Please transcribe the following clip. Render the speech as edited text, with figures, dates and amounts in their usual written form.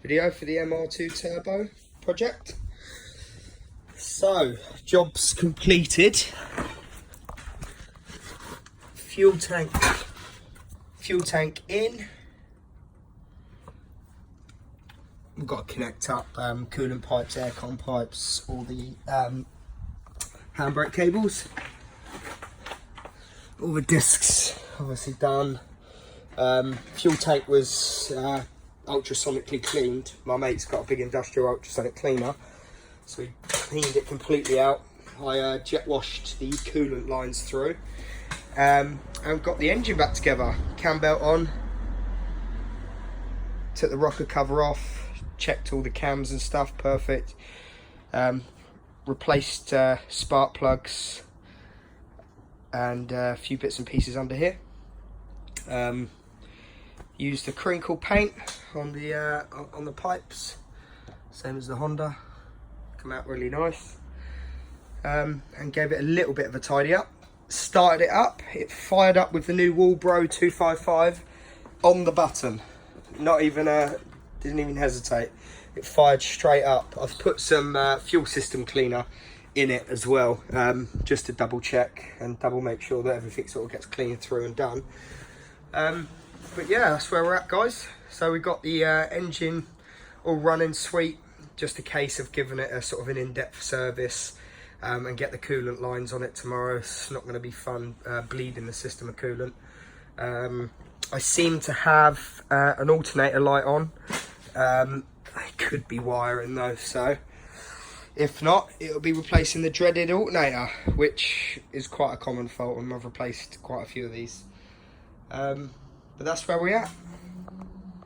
video for the MR2 Turbo project. So, job's completed. Fuel tank in. We've got to connect up coolant pipes, aircon pipes, all the handbrake cables. All the discs obviously done. Fuel tank was ultrasonically cleaned. My mate's got a big industrial ultrasonic cleaner, so we cleaned it completely out. I jet washed the coolant lines through, and got the engine back together. Cam belt on, took the rocker cover off, checked all the cams and stuff, perfect. Replaced spark plugs and a few bits and pieces under here. Used the crinkle paint on the pipes, same as the Honda. Come out really nice. And gave it a little bit of a tidy up. Started it up. It fired up with the new Walbro 255 on the button. Not even didn't even hesitate. It fired straight up. I've put some fuel system cleaner in it as well, just to double check and double make sure that everything sort of gets cleaned through and done. But yeah, that's where we're at, guys. So we got the engine all running sweet. Just a case of giving it a sort of an in-depth service and get the coolant lines on it tomorrow. It's not going to be fun bleeding the system of coolant. I seem to have an alternator light on. It could be wiring though, so if not, it'll be replacing the dreaded alternator, which is quite a common fault, and I've replaced quite a few of these. But that's where we're at.